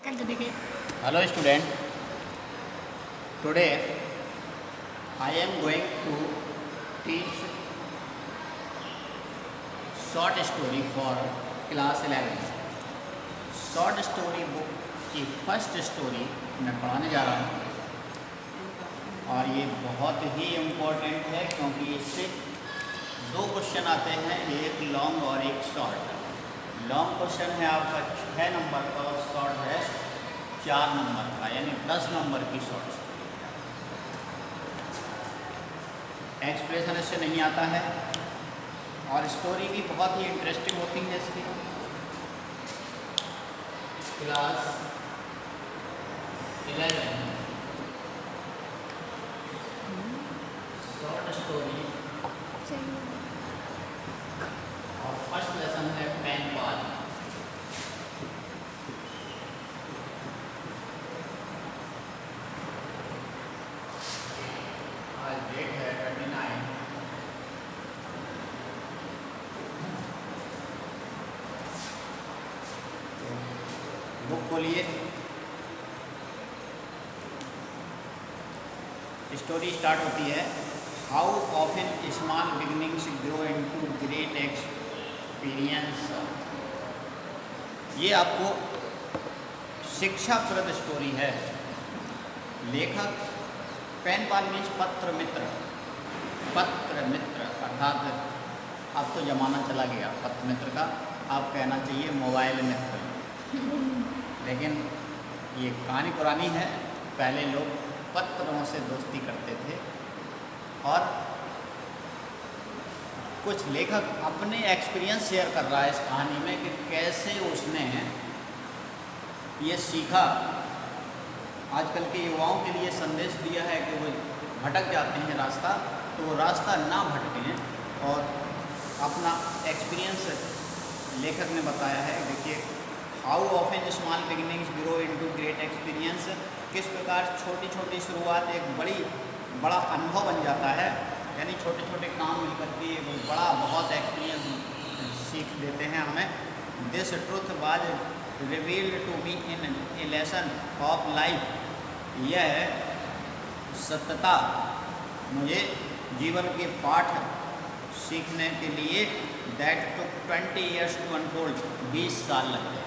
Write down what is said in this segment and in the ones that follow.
Hello student, today I am going to teach short story for class 11. Short story book की first story मैं पढ़ाने जा रहा हूँ और ये बहुत ही इम्पोर्टेंट है क्योंकि इससे दो क्वेश्चन आते हैं, एक लॉन्ग और एक शॉर्ट। लॉन्ग क्वेश्चन है आपका 6 नंबर का और शॉर्ट है 4 नंबर का, यानी 10 नंबर की शॉर्ट। एक्सप्रेशन इससे नहीं आता है और स्टोरी भी बहुत ही इंटरेस्टिंग होती है इसकी। क्लास 11 शॉर्ट स्टोरी और फर्स्ट लेसन है पेन पाल। आज डेट है 29। बुक खोलिए। स्टोरी स्टार्ट होती है, how often small beginnings grow into great experience. ये आपको शिक्षाप्रद स्टोरी है। लेखक पेन पाल मीन्स पत्र मित्र। पत्र मित्र अर्थात अब तो ज़माना चला गया पत्र मित्र का, आप कहना चाहिए मोबाइल मित्र। लेकिन ये कहानी पुरानी है, पहले लोग पत्रों से दोस्ती करते थे और कुछ लेखक अपने एक्सपीरियंस शेयर कर रहा है इस कहानी में कि कैसे उसने ये सीखा। आजकल के युवाओं के लिए संदेश दिया है कि वो भटक जाते हैं रास्ता, तो वो रास्ता ना भटकें और अपना एक्सपीरियंस लेखक ने बताया है। देखिए, how often small beginnings grow into great experience. किस प्रकार छोटी छोटी शुरुआत एक बड़ा अनुभव बन जाता है, यानी छोटे छोटे काम मिलकर के बहुत एक्सपीरियंस सीख देते हैं हमें। This truth was revealed to me in a lesson of life. यह सत्यता मुझे जीवन के पाठ सीखने के लिए that took 20 years to unfold. 20 साल लगते हैं,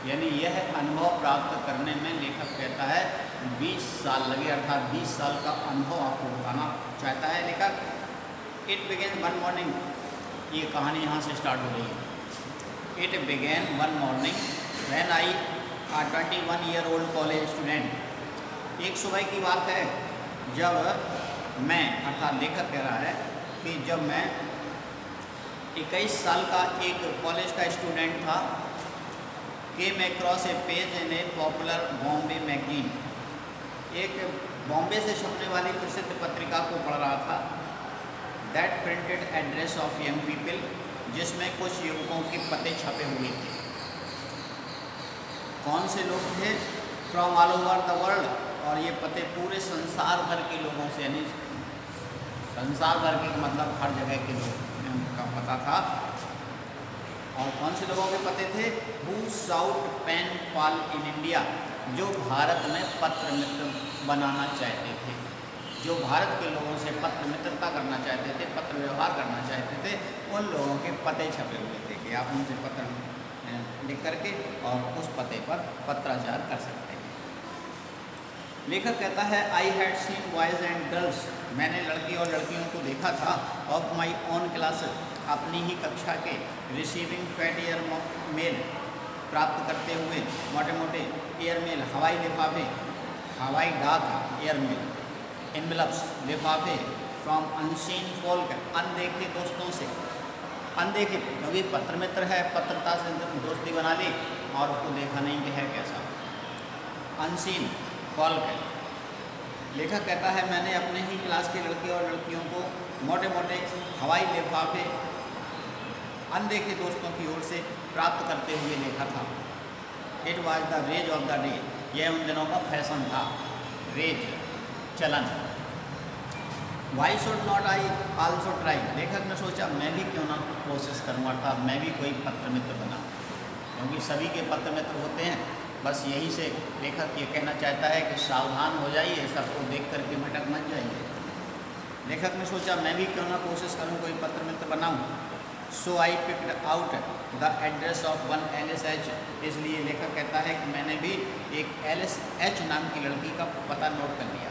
यानी यह अनुभव प्राप्त करने में लेखक कहता है 20 साल लगे, अर्थात 20 साल का अनुभव आपको बताना चाहता है लेखक। इट बिगेन वन मॉर्निंग, ये कहानी यहाँ से स्टार्ट हो रही है। It began one morning when I a 21 year old college student. एक सुबह की बात है जब मैं, अर्थात लेखक कह रहा है कि जब मैं 21 साल का एक कॉलेज का स्टूडेंट था, came across A page in A popular Bombay magazine. एक बॉम्बे से छपने वाली प्रसिद्ध पत्रिका को पढ़ रहा था। That printed address of young people, जिसमें कुछ युवकों के पते छपे हुए थे। कौन से लोग थे? From all over the world, और ये पते पूरे संसार भर के लोगों से, यानी संसार भर के मतलब हर जगह के लोग का पता था। और कौन से लोगों के पते थे? Who sought pen pal in India, जो भारत में पत्र मित्र बनाना चाहते थे, जो भारत के लोगों से पत्र मित्रता करना चाहते थे, पत्र व्यवहार करना चाहते थे, उन लोगों के पते छपे हुए थे कि आप उनसे पत्र लिख करके और उस पते पर पत्राचार कर सकते हैं। लेखक कहता है, I had seen boys and girls, मैंने लड़की और लड़कियों को देखा था, ऑफ माई ओन क्लास, अपनी ही कक्षा के, रिसीविंग फैट एयर मेल, प्राप्त करते हुए मोटे मोटे एयर मेल, हवाई लिफाफे, हवाई डाक एयर मेल, एनवेलप्स लिफाफे, फ्रॉम अनसीन फोल्क, अनदेखे दोस्तों से। अनदेखे क्योंकि पत्र मित्र है, पत्रता से दोस्ती बना ली और उसको देखा नहीं कि है कैसा। अनसीन फोल्क है। लेखक कहता है, मैंने अपने ही क्लास की लड़की और लड़कियों को मोटे मोटे हवाई लिफाफे अनदेखे दोस्तों की ओर से प्राप्त करते हुए देखा था। It was the rage of the day, यह उन दिनों का फैशन था, रेज, चलन। Why should not I also try, लेखक ने सोचा मैं भी क्यों ना कोशिश करूँ, अर्थात मैं भी कोई पत्र मित्र बना, क्योंकि सभी के पत्र मित्र होते हैं बस यही से लेखक ये कहना चाहता है कि सावधान हो जाइए, सबको देख करके भटक मत जाइए। लेखक ने सोचा मैं भी क्यों ना कोशिश करूं कोई पत्र मित्र बनाऊं। So I picked out the address of one LSH। इसलिए लेखक कहता है कि मैंने भी एक LSH नाम की लड़की का पता नोट कर लिया।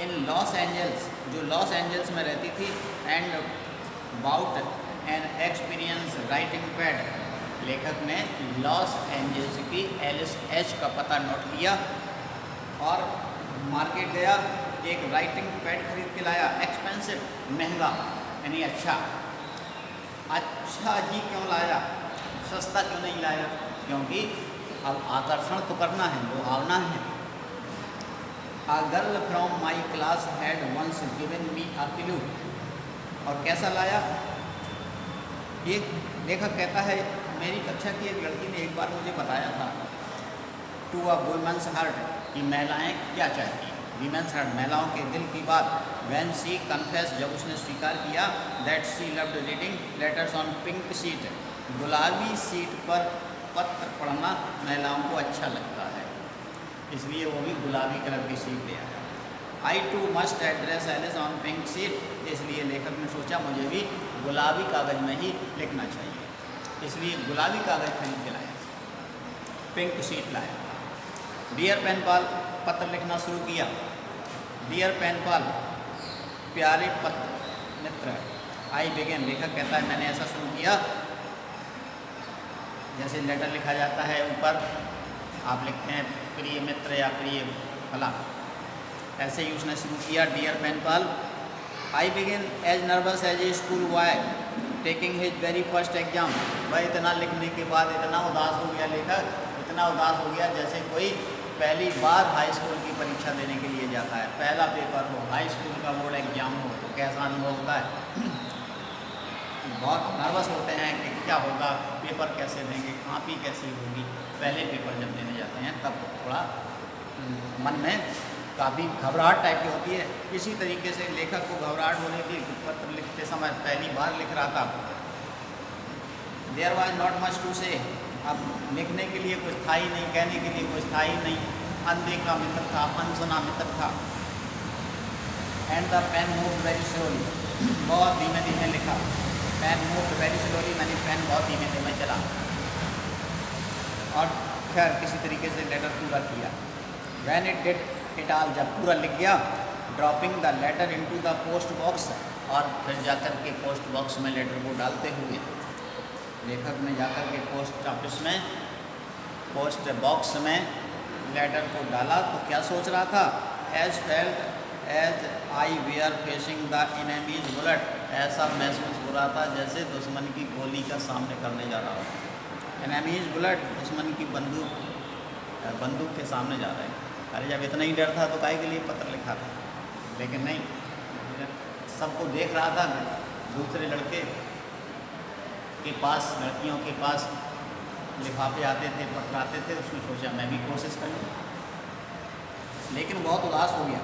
इन लॉस एंजल्स, जो लॉस एंजल्स में रहती थी, and about an experience writing pad. लेखक ने लॉस एंजल्स की LSH का पता नोट किया और मार्केट गया, एक राइटिंग पैड खरीद के लाया। एक्सपेंसिव, महंगा, यानी अच्छा ही क्यों लाया, सस्ता क्यों नहीं लाया, क्योंकि अब आकर्षण तो करना है, वो आवना है। A girl from my class had once given me a clue। और कैसा लाया, एक लेखक कहता है मेरी कक्षा की एक लड़की ने एक बार मुझे बताया था, टू अ वुमेन्स हार्ट, कि महिलाएं क्या चाहती हैं। वीमेंस हार्ट, महिलाओं के दिल की बात। व्हेन शी कन्फेस, जब उसने स्वीकार किया, that she loved reading letters on pink sheet, गुलाबी सीट पर पत्र पढ़ना महिलाओं को अच्छा लगता है, इसलिए वो भी गुलाबी कलर की शीट ले आया। I too must address Alice on pink sheet, इसलिए लेखक ने सोचा मुझे भी गुलाबी कागज़ में ही लिखना चाहिए, इसलिए गुलाबी कागज़ खरीद के लाया, पिंक शीट लाया। डियर पेन पाल, पत्र लिखना शुरू किया। डियर पेन पाल, प्यारे पत्र मित्र। आई बिगेन, लेखक कहता है मैंने ऐसा शुरू किया, जैसे लेटर लिखा जाता है ऊपर आप लिखते हैं प्रिय मित्र या प्रिय फला, ऐसे ही उसने शुरू किया। Dear pen pal, I began as nervous as a school boy taking his very first exam. वह इतना लिखने के बाद इतना उदास हो गया, लेखक इतना उदास हो गया जैसे कोई पहली बार हाई स्कूल की परीक्षा देने के लिए जाता है, पहला पेपर हो, हाई स्कूल का बोर्ड एग्जाम हो, तो कैसा अनुभव होता है। बहुत नर्वस होते हैं कि क्या होगा, पेपर कैसे देंगे, कॉपी कैसी होगी। पहले पेपर जब देने जाते हैं तब थोड़ा मन में काफ़ी घबराहट टाइप की होती है। इसी तरीके से लेखक को घबराहट हो रही थी, पत्र लिखते समय पहली बार लिख रहा था। There was not much to say, अब लिखने के लिए कुछ था ही नहीं, कहने के लिए कुछ था ही नहीं। अनदेखा मित्र था, अनसुना मित्र था। And the pen moved very slowly, बहुत धीमे धीमे लिखा। पेन मूव्ड वेरी स्लोली, मैंने पेन बहुत धीमे धीमे चला और खैर किसी तरीके से लेटर पूरा किया। When it did it all, जब पूरा लिख गया, dropping the letter into the post box, और फिर जाकर के पोस्ट बॉक्स में लेटर को डालते हुए लेखक ने जाकर के पोस्ट ऑफिस में, पोस्ट बॉक्स में लेटर को डाला। तो क्या सोच रहा था, as felt as I we are facing the enemies bullet, ऐसा महसूस हो रहा था जैसे दुश्मन की गोली का सामने करने जा रहा हो। एनिमीज बुलेट, दुश्मन की बंदूक के सामने जा रहे हैं। अरे जब इतना ही डर था तो काहे के लिए पत्र लिखा था, लेकिन नहीं, सबको देख रहा था। दूसरे लड़के के पास, लड़कियों के पास लिफाफे आते थे, पत्र आते थे, उसने सोचा मैं भी कोशिश करूँ, लेकिन बहुत उदास हो गया।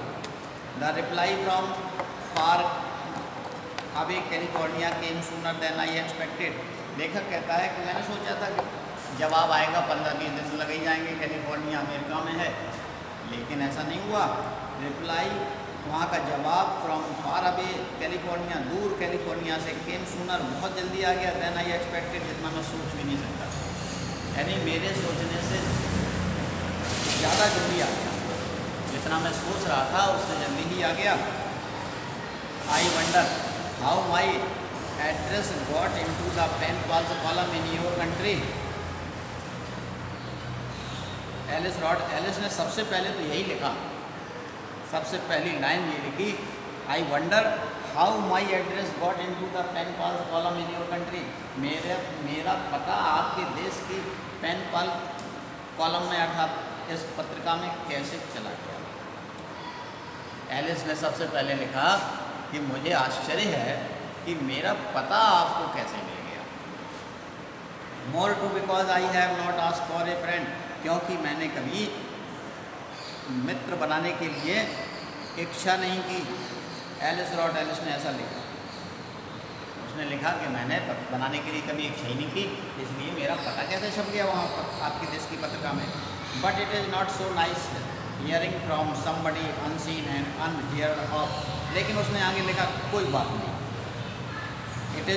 The reply from far away California came sooner than I expected. लेखक कहता है कि मैंने सोचा था कि जवाब आएगा, 15-20 दिन तो लग ही जाएंगे, कैलिफोर्निया अमेरिका में है, लेकिन ऐसा नहीं हुआ। रिप्लाई, वहाँ का जवाब, फ्रॉम फार अवे कैलिफोर्निया, दूर कैलिफोर्निया से, केम सूनर, बहुत जल्दी आ गया, देन आई एक्सपेक्टेड, जितना मैं सोच भी नहीं सकता, यानी मेरे सोचने से ज़्यादा जल्दी आ गया, जितना मैं सोच रहा था उससे जल्दी ही आ गया। I wonder how my address got into the pen pals column in your country. Alice Rod, Alice ने सबसे पहले तो यही लिखा, सबसे पहली लाइन ये लिखी, I wonder how my address got into the pen pals column in your country. मेरा पता आपके देश की पेन पल कॉलम में, अर्थात इस पत्रिका में कैसे चला गया। एलिस ने सबसे पहले लिखा कि मुझे आश्चर्य है कि मेरा पता आपको कैसे मिल गया। More to because I have not asked for a friend, क्योंकि मैंने कभी मित्र बनाने के लिए इच्छा नहीं की। एलिस रॉट, एलिस ने ऐसा लिखा, उसने लिखा कि मैंने बनाने के लिए कभी एक सही नहीं की, इसलिए मेरा पता कैसे छप गया वहाँ पर आपके देश की पत्रिका में। But it is not so nice hearing from somebody unseen and unheard of. लेकिन उसने आगे लिखा कोई बात नहीं, it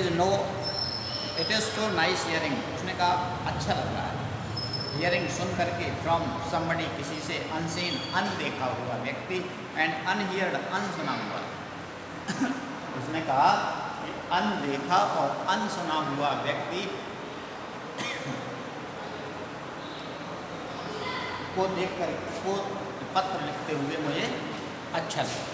is so nice hearing. उसने कहा अच्छा लग रहा है हियरिंग सुन करके, फ्रॉम समबडी किसी से, अनसीन अनदेखा हुआ व्यक्ति, एंड अनहियर्ड अनसुना हुआ। उसने कहा कि अनदेखा और अनसुना हुआ व्यक्ति को देखकर को पत्र लिखते हुए मुझे अच्छा लगा।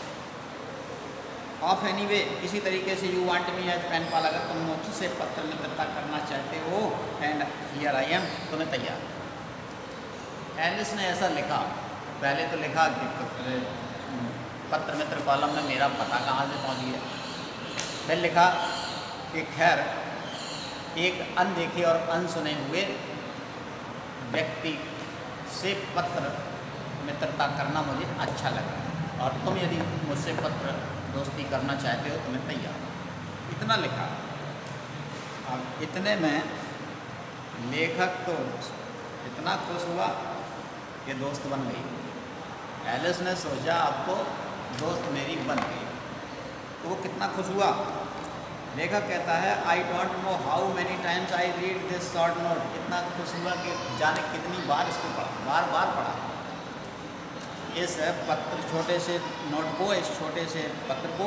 ऑफ एनीवे, इसी तरीके से you want me as pen pal, अगर तुम मुझसे पत्र मित्रता करना चाहते हो, एंड हियर आई एम, तो मैं तैयार। एलिस ने ऐसा लिखा, पहले तो लिखा कि पत्र मित्र कॉलम में मेरा पता कहाँ से पहुँच गया। फिर लिखा कि खैर एक अनदेखे और अनसुने हुए व्यक्ति से पत्र मित्रता करना मुझे अच्छा लगा, और तुम यदि मुझसे पत्र दोस्ती करना चाहते हो तो मैं तैयार। इतना लिखा। अब इतने में लेखक तो इतना खुश हुआ कि दोस्त बन गई। एलिस ने सोचा अब तो दोस्त मेरी बन गई, तो वो कितना खुश हुआ। लेखक कहता है I don't know how many times I read this short note. इतना खुश हुआ कि जाने कितनी बार इसको पढ़ा, बार बार पढ़ा इस पत्र, छोटे से नोट को, इस छोटे से पत्र को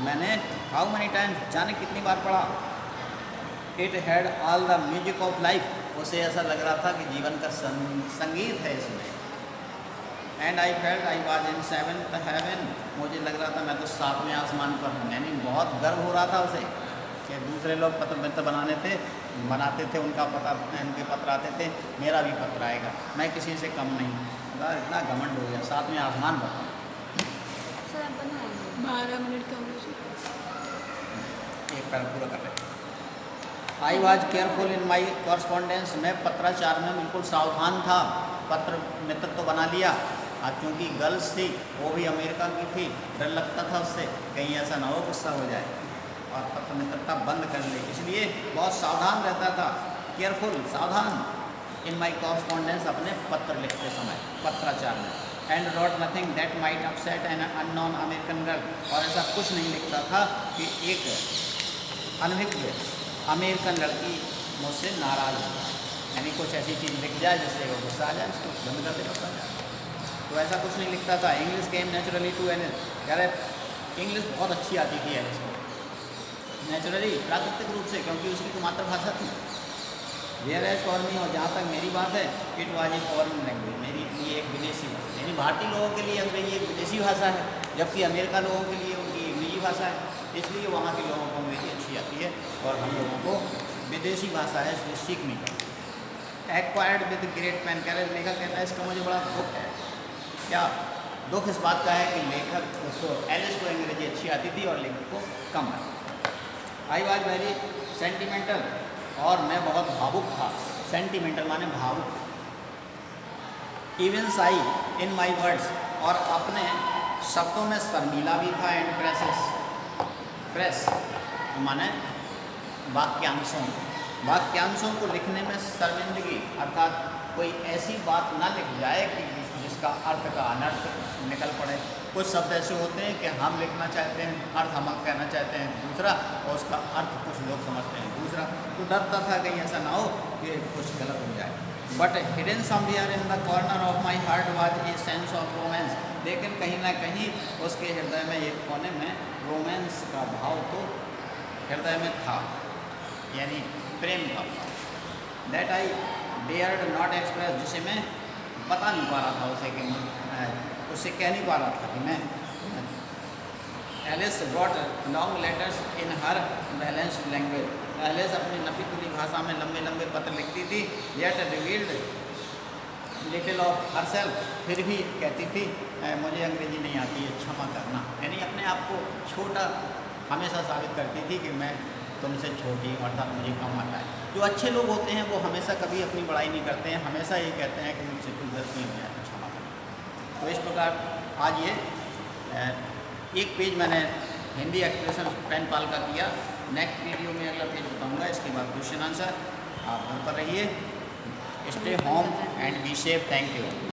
मैंने हाउ मैनी टाइम्स जाने कितनी बार पढ़ा। It had all the music of life. उसे ऐसा लग रहा था कि जीवन का संगीत है इसमें। And I felt I was in seventh heaven. मुझे लग रहा था मैं तो 7वें आसमान पर हूँ। यानी बहुत गर्व हो रहा था उसे कि दूसरे लोग पत्र मित्र बनाते थे, उनका उनके पत्र आते थे, मेरा भी पत्र आएगा, मैं किसी से कम नहीं। इतना घमंड हो गया, 7वें आसमान पर। 12 मिनट का एक पैर पूरा कर रहे। I was careful in my correspondence. मैं पत्राचार में बिल्कुल सावधान था। पत्र मित्र तो बना लिया, अब क्योंकि गर्ल्स थी, वो भी अमेरिका की थी, डर लगता था उससे कहीं ऐसा ना हो गुस्सा हो जाए और पत्र मित्रता बंद कर ले, इसलिए बहुत सावधान रहता था। केयरफुल, सावधान, इन माई कॉरस्पॉन्डेंस, अपने पत्र लिखते समय, पत्राचार में। And wrote nothing that might upset an unknown American girl. और ऐसा कुछ नहीं लिखता था कि एक अनभिज्ञ अमेरिकन लड़की मुझसे नाराज़ हो जाए, यानी कुछ ऐसी चीज़ लिख जाए जिससे वो गुस्सा आ जाए, उसको बंद कर दे पता जाए। तो ऐसा कुछ नहीं लिखता था। English came naturally to Alice. कह रहे इंग्लिश बहुत अच्छी आती थी एलिस को, नेचुरली, प्राकृतिक रूप से, क्योंकि उसकी तो मातृभाषा थी। वेयर एज फॉर मी, और जहाँ तक मेरी बात है, it was a foreign language, मेरी लिए एक विदेशी भाषा। यानी भारतीय लोगों के लिए अंग्रेजी एक विदेशी भाषा है, जबकि अमेरिका लोगों के लिए उनकी निजी भाषा है। इसलिए वहाँ के लोगों को अंग्रेजी अच्छी आती है और हम लोगों को विदेशी भाषा है, इसलिए सीखनी चाहिए। Acquired with great pen. कह रहे लेखक कहता है इसका मुझे बड़ा दुख है। क्या दुख इस बात का है कि लेखक उसको, एलिस को अंग्रेजी अच्छी आती थी और लेखक को कम आती। आई वॉज वेरी सेंटिमेंटल, और मैं बहुत भावुक था। सेंटिमेंटल माने भावुक। Even Sai in my words, और अपने शब्दों में शर्मीला भी था। एंड फ्रेश माने वाक्यांशों को लिखने में शर्मिंदगी, अर्थात कोई ऐसी बात ना लिख जाए कि जिसका अर्थ का अनर्थ निकल पड़े। कुछ शब्द ऐसे होते हैं कि हम लिखना चाहते हैं, अर्थ हम कहना चाहते हैं दूसरा, और उसका अर्थ कुछ लोग समझते हैं दूसरा। तो डरता था कहीं ऐसा ना हो कि कुछ गलत हो जाए। But hidden somewhere in the corner of my heart was a sense of romance. लेकिन कहीं ना कहीं उसके हृदय में, एक कोने में रोमांस का भाव तो हृदय में था, यानी प्रेम का। That I dared not express, जिसे मैं बता नहीं पा रहा था उसे, कि उससे कह नहीं पा रहा था कि मैं। Alice brought long letters in her balanced language. Alice अपनी नफी तुली भाषा में लंबे लंबे पत्र लिखती थी। Yet revealed little of her self, फिर भी कहती थी मुझे अंग्रेजी नहीं आती है, क्षमा करना। यानी अपने आप को छोटा हमेशा साबित करती थी कि मैं तुमसे छोटी हूँ, अर्थात मुझे कम आता है। जो अच्छे लोग होते हैं वो हमेशा कभी अपनी बड़ाई नहीं करते हैं, हमेशा ये कहते हैं कि मुझसे कोई गलती हो जाए, क्षमा करना। तो इस प्रकार आज ये एक पेज मैंने हिंदी एक्सप्रेशन पेन पाल का किया, नेक्स्ट वीडियो में अगला पेज बताऊँगा, इसके बाद क्वेश्चन आंसर। आप घर पर रहिए, stay home and be safe. Thank you.